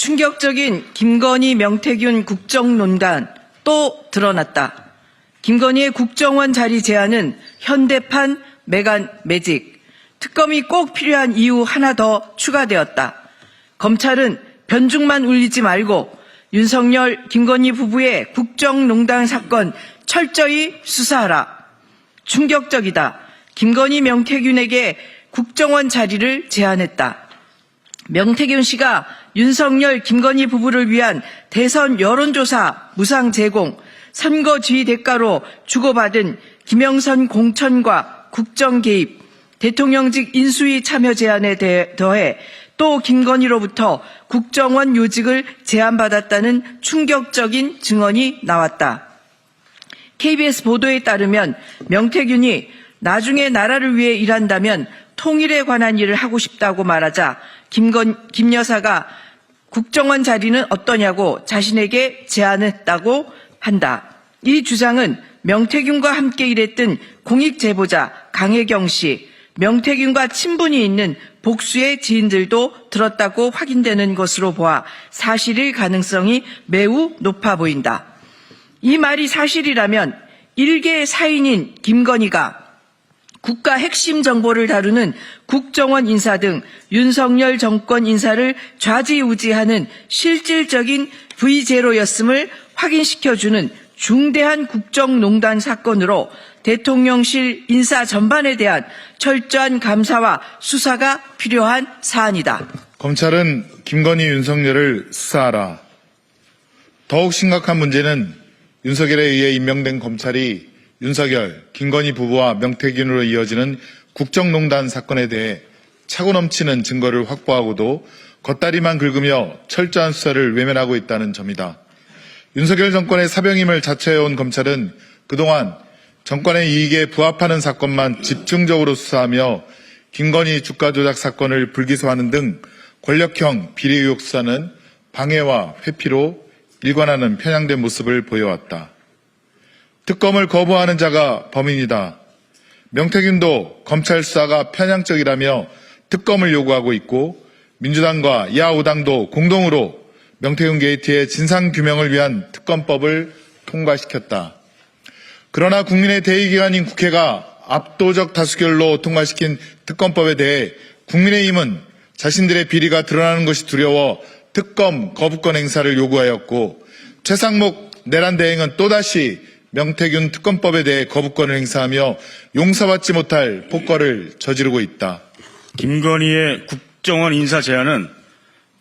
충격적인 김건희 명태균 국정농단 또 드러났다. 김건희의 국정원 자리 제안은 현대판 메간 매직. 특검이 꼭 필요한 이유 하나 더 추가되었다. 검찰은 변죽만 울리지 말고 윤석열, 김건희 부부의 국정농단 사건 철저히 수사하라. 충격적이다. 김건희 명태균에게 국정원 자리를 제안했다. 명태균 씨가 윤석열, 김건희 부부를 위한 대선 여론조사 무상 제공, 선거 지휘 대가로 주고받은 김영선 공천과 국정 개입, 대통령직 인수위 참여 제안에 더해 또 김건희로부터 국정원 요직을 제안받았다는 충격적인 증언이 나왔다. KBS 보도에 따르면 명태균이 나중에 나라를 위해 일한다면 통일에 관한 일을 하고 싶다고 말하자 김 여사가 국정원 자리는 어떠냐고 자신에게 제안했다고 한다. 이 주장은 명태균과 함께 일했던 공익제보자 강혜경 씨, 명태균과 친분이 있는 복수의 지인들도 들었다고 확인되는 것으로 보아 사실일 가능성이 매우 높아 보인다. 이 말이 사실이라면 일개 사인인 김건희가 국가 핵심 정보를 다루는 국정원 인사 등 윤석열 정권 인사를 좌지우지하는 실질적인 V0였음을 확인시켜주는 중대한 국정농단 사건으로 대통령실 인사 전반에 대한 철저한 감사와 수사가 필요한 사안이다. 검찰은 김건희, 윤석열을 수사하라. 더욱 심각한 문제는 윤석열에 의해 임명된 검찰이 윤석열, 김건희 부부와 명태균으로 이어지는 국정농단 사건에 대해 차고 넘치는 증거를 확보하고도 겉다리만 긁으며 철저한 수사를 외면하고 있다는 점이다. 윤석열 정권의 사병임을 자처해온 검찰은 그동안 정권의 이익에 부합하는 사건만 집중적으로 수사하며 김건희 주가 조작 사건을 불기소하는 등 권력형 비리 의혹 수사는 방해와 회피로 일관하는 편향된 모습을 보여왔다. 특검을 거부하는 자가 범인이다. 명태균도 검찰 수사가 편향적이라며 특검을 요구하고 있고 민주당과 야5당도 공동으로 명태균 게이트의 진상규명을 위한 특검법을 통과시켰다. 그러나 국민의 대의기관인 국회가 압도적 다수결로 통과시킨 특검법에 대해 국민의힘은 자신들의 비리가 드러나는 것이 두려워 특검 거부권 행사를 요구하였고 최상목 내란대행은 또다시 명태균 특검법에 대해 거부권을 행사하며 용서받지 못할 폭거를 저지르고 있다. 김건희의 국정원 인사 제안은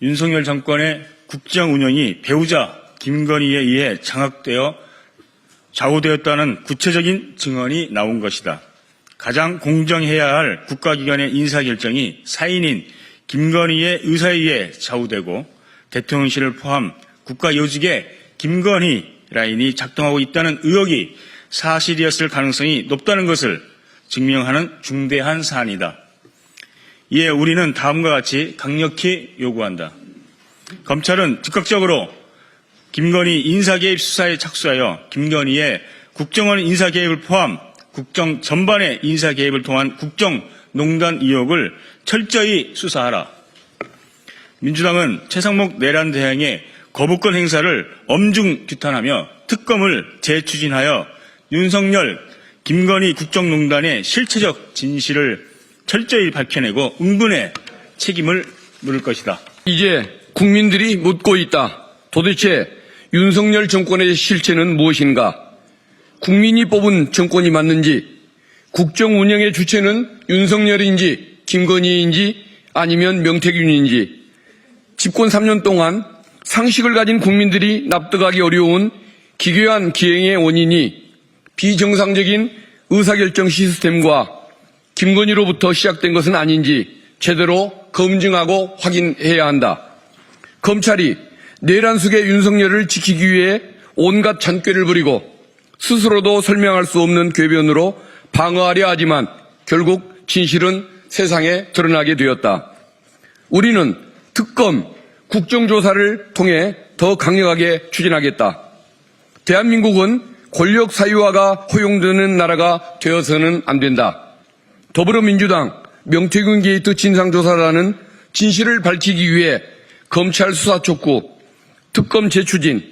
윤석열 정권의 국정 운영이 배우자 김건희에 의해 장악되어 좌우되었다는 구체적인 증언이 나온 것이다. 가장 공정해야 할 국가기관의 인사 결정이 사인인 김건희의 의사에 의해 좌우되고 대통령실을 포함 국가요직에 김건희 라인이 작동하고 있다는 의혹이 사실이었을 가능성이 높다는 것을 증명하는 중대한 사안이다. 이에 우리는 다음과 같이 강력히 요구한다. 검찰은 즉각적으로 김건희 인사개입 수사에 착수하여 김건희의 국정원 인사개입을 포함 국정 전반의 인사개입을 통한 국정농단 의혹을 철저히 수사하라. 민주당은 최상목 내란대행의 거부권 행사를 엄중 규탄하며 특검을 재추진하여 윤석열, 김건희 국정농단의 실체적 진실을 철저히 밝혀내고 응분의 책임을 물을 것이다. 이제 국민들이 묻고 있다. 도대체 윤석열 정권의 실체는 무엇인가? 국민이 뽑은 정권이 맞는지, 국정 운영의 주체는 윤석열인지 김건희인지 아니면 명태균인지, 집권 3년 동안 상식을 가진 국민들이 납득하기 어려운 기괴한 기행의 원인이 비정상적인 의사결정 시스템과 김건희로부터 시작된 것은 아닌지 제대로 검증하고 확인해야 한다. 검찰이 내란 속의 윤석열을 지키기 위해 온갖 잔꾀를 부리고 스스로도 설명할 수 없는 궤변으로 방어하려 하지만 결국 진실은 세상에 드러나게 되었다. 우리는 특검, 국정조사를 통해 더 강력하게 추진하겠다. 대한민국은 권력 사유화가 허용되는 나라가 되어서는 안 된다. 더불어민주당 명태균 게이트 진상조사라는 진실을 밝히기 위해 검찰 수사 촉구, 특검 재추진,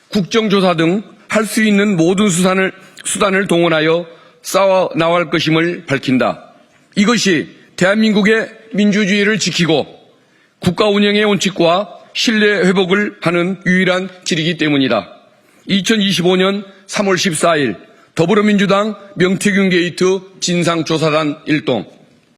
국정조사 등 할 수 있는 모든 수단을 동원하여 싸워 나갈 것임을 밝힌다. 이것이 대한민국의 민주주의를 지키고 국가 운영의 원칙과 신뢰 회복을 하는 유일한 길이기 때문이다. 2025년 3월 14일 더불어민주당 명태균 게이트 진상조사단 일동